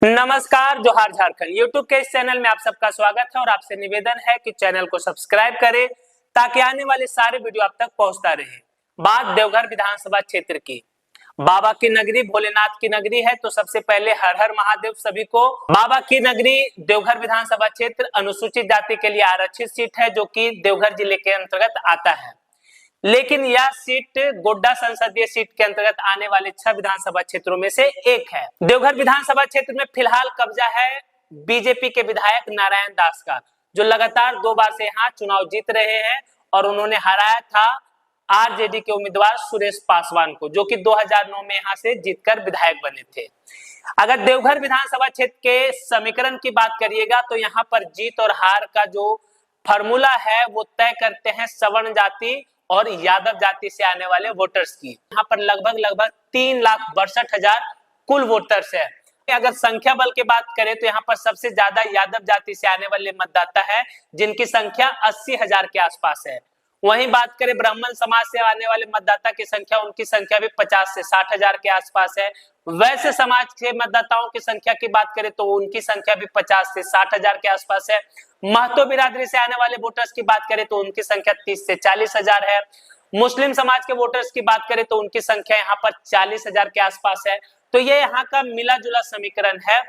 नमस्कार, जोहार झारखंड। यूट्यूब के इस चैनल में आप सबका स्वागत है और आपसे निवेदन है कि चैनल को सब्सक्राइब करें ताकि आने वाले सारे वीडियो आप तक पहुंचता रहे। बात देवघर विधानसभा क्षेत्र की। बाबा की नगरी, भोलेनाथ की नगरी है, तो सबसे पहले हर हर महादेव सभी को। बाबा की नगरी देवघर विधानसभा क्षेत्र अनुसूचित जाति के लिए आरक्षित सीट है, जो कि देवघर जिले के अंतर्गत आता है। लेकिन यह सीट गोड्डा संसदीय सीट के अंतर्गत आने वाले 6 विधानसभा क्षेत्रों में से एक है। देवघर विधानसभा क्षेत्र में फिलहाल कब्जा है बीजेपी के विधायक नारायण दास का, जो लगातार 2 बार से यहाँ चुनाव जीत रहे हैं और उन्होंने हराया था आरजेडी के उम्मीदवार सुरेश पासवान को, जो कि 2009 में यहाँ से जीतकर विधायक बने थे। अगर देवघर विधानसभा क्षेत्र के समीकरण की बात करिएगा तो यहाँ पर जीत और हार का जो फॉर्मूला है वो तय करते हैं सवर्ण जाति और यादव जाति से आने वाले वोटर्स की। यहाँ पर लगभग 3,62,000 कुल वोटर्स है। अगर संख्या बल की बात करें तो यहाँ पर सबसे ज्यादा यादव जाति से आने वाले मतदाता है, जिनकी संख्या 80,000 के आसपास है। वहीं बात करें ब्राह्मण समाज से आने वाले मतदाता की संख्या, उनकी संख्या भी 50 से 60,000 के आसपास है। वैश्य समाज के मतदाताओं की संख्या की बात करें तो उनकी संख्या भी 50 से 60,000 के आसपास है। महतो बिरादरी से आने वाले वोटर्स की बात करें तो उनकी संख्या 30 से 40,000 है। मुस्लिम समाज के वोटर्स की बात करें तो उनकी संख्या यहाँ पर 40,000 के आसपास है। तो ये यहाँ का मिला जुला समीकरण है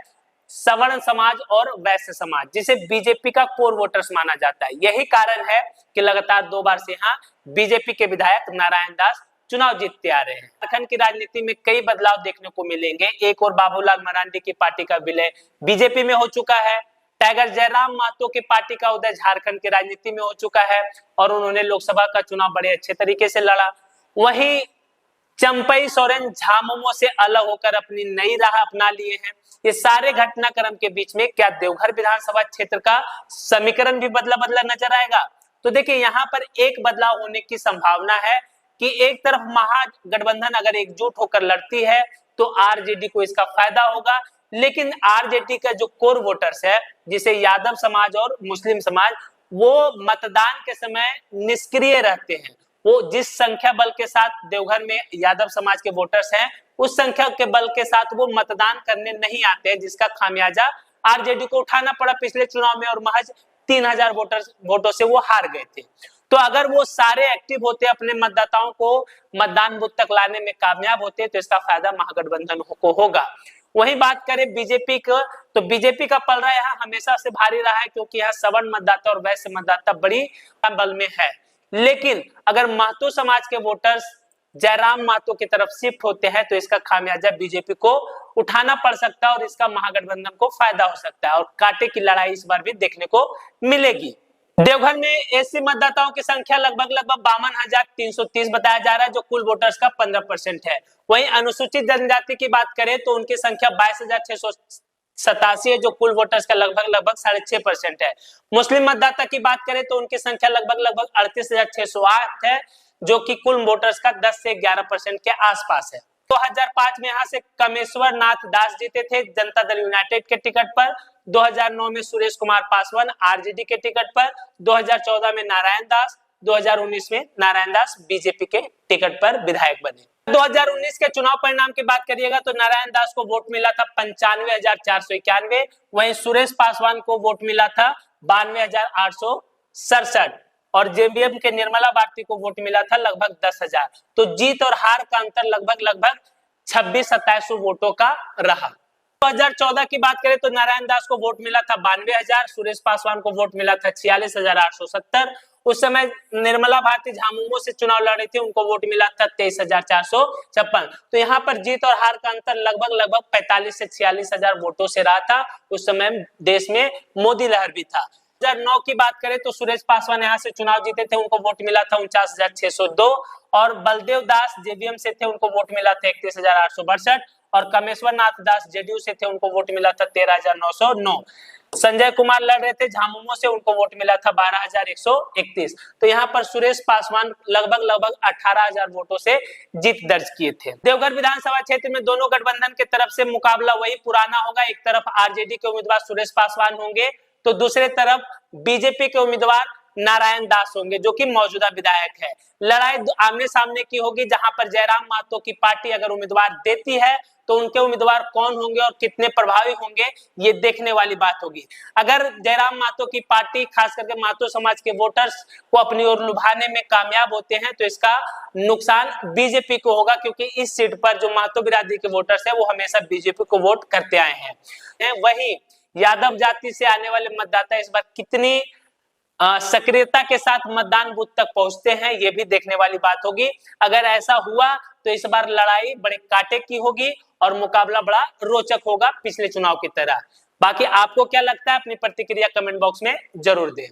सवर्ण समाज और वैश्य समाज, जिसे बीजेपी का कोर वोटर्स माना जाता है। यही कारण है कि लगातार 2 बार से यहाँ बीजेपी के विधायक नारायण दास चुनाव जीतते आ रहे हैं। झारखंड की राजनीति में कई बदलाव देखने को मिलेंगे। एक और बाबूलाल मरांडी की पार्टी का विलय बीजेपी में हो चुका है। टाइगर जयराम महतो की पार्टी का उदय झारखंड की राजनीति में हो चुका है और उन्होंने लोकसभा का चुनाव बड़े अच्छे तरीके से लड़ा। वहीं चंपई सोरेन झामुमो से अलग होकर अपनी नई राह अपना लिए हैं। ये सारे घटनाक्रम के बीच में क्या देवघर विधानसभा क्षेत्र का समीकरण भी बदला नजर आएगा? तो देखिए, यहाँ पर एक बदलाव होने की संभावना है कि एक तरफ महागठबंधन अगर एकजुट होकर लड़ती है तो आरजेडी को इसका फायदा होगा, लेकिन आरजेडी का जो कोर वोटर्स है, जिसे यादव समाज और मुस्लिम समाज, वो मतदान के समय निष्क्रिय रहते हैं। वो जिस संख्या बल के साथ देवघर में यादव समाज के वोटर्स हैं, उस संख्या के बल के साथ वो मतदान करने नहीं आते हैं, जिसका खामियाजा आरजेडी को उठाना पड़ा पिछले चुनाव में और महज 3,000 वोटों से वो हार गए थे। तो अगर वो सारे एक्टिव होते, अपने मतदाताओं को मतदान बूथ तक लाने में कामयाब होते, तो इसका फायदा महागठबंधन को होगा। वहीं बात करें बीजेपी को, तो बीजेपी का पलड़ा यहाँ हमेशा से भारी रहा है, क्योंकि यहाँ सवर्ण मतदाता और वैश्य मतदाता बड़ी बल में है। लेकिन अगर महतो समाज के वोटर्स जयराम महतो की तरफ शिफ्ट होते हैं तो इसका खामियाजा बीजेपी को उठाना पड़ सकता है और इसका महागठबंधन को फायदा हो सकता है और कांटे की लड़ाई इस बार भी देखने को मिलेगी। देवघर में एससी मतदाताओं की संख्या लगभग 52,330 बताया जा रहा है, जो कुल वोटर्स का 15% है। वहीं अनुसूचित जनजाति की बात करें तो उनकी संख्या 22,687 है, जो कुल वोटर्स का लगभग 6.5% है। मुस्लिम मतदाता की बात करें तो उनकी संख्या लगभग 38,608 है, जो कि कुल वोटर्स का 10 से 11% के आसपास है। 2005 में यहाँ से कमेश्वर नाथ दास जीते थे जनता दल यूनाइटेड के टिकट पर। 2009 में सुरेश कुमार पासवान आरजेडी के टिकट पर। 2014 में नारायण दास। 2019 में नारायण दास बीजेपी के टिकट पर विधायक बने। 2019 के चुनाव परिणाम की बात करिएगा तो नारायण दास को वोट मिला था 95,491। वहीं सुरेश पासवान को वोट मिला था 92,867 और जेबीएम के निर्मला भारती को वोट मिला था लगभग 10,000। तो जीत और हार का अंतर लगभग 26-27 वोटों का रहा। 2014 की बात करें तो नारायण दास को वोट मिला था 92,000, सुरेश पासवान को वोट मिला था 46,870। उस समय निर्मला भारती झामुमो से चुनाव लड़ रही थी, उनको वोट मिला था 23,456। तो यहाँ पर जीत और हार का अंतर लगभग 45 से 46,000 वोटों से रहा था। उस समय देश में मोदी लहर भी था। 2009 की बात करें तो सुरेश पासवान यहाँ से चुनाव जीते थे, उनको वोट मिला था 49,602 और बलदेव दास जेबीएम से थे, उनको वोट मिला था 31,862 और कमेश्वर नाथ दास जेडीयू से थे, उनको वोट मिला था 13,909। संजय कुमार लड़ रहे थे झामुमो से, उनको वोट मिला था 12,131। तो यहाँ पर सुरेश पासवान लगभग 18,000 वोटों से जीत दर्ज किए थे। देवघर विधानसभा क्षेत्र में दोनों गठबंधन की तरफ से मुकाबला वही पुराना होगा। एक तरफ आरजेडी के उम्मीदवार सुरेश पासवान होंगे तो दूसरे तरफ बीजेपी के उम्मीदवार नारायण दास होंगे जो कि मौजूदा विधायक है। लड़ाई आमने सामने की होगी, जहां पर जयराम महतो की पार्टी अगर उम्मीदवार देती है तो उनके उम्मीदवार कौन होंगे और कितने प्रभावी होंगे, ये देखने वाली बात होगी। अगर जयराम महतो की पार्टी खास करके महतो समाज के वोटर्स को अपनी ओर लुभाने में कामयाब होते हैं तो इसका नुकसान बीजेपी को होगा, क्योंकि इस सीट पर जो महतो बिरादरी के वोटर्स है वो हमेशा बीजेपी को वोट करते आए हैं। वही यादव जाति से आने वाले मतदाता इस बार कितनी सक्रियता के साथ मतदान बूथ तक पहुंचते हैं, ये भी देखने वाली बात होगी। अगर ऐसा हुआ तो इस बार लड़ाई बड़े कांटे की होगी और मुकाबला बड़ा रोचक होगा पिछले चुनाव की तरह। बाकी आपको क्या लगता है, अपनी प्रतिक्रिया कमेंट बॉक्स में जरूर दें।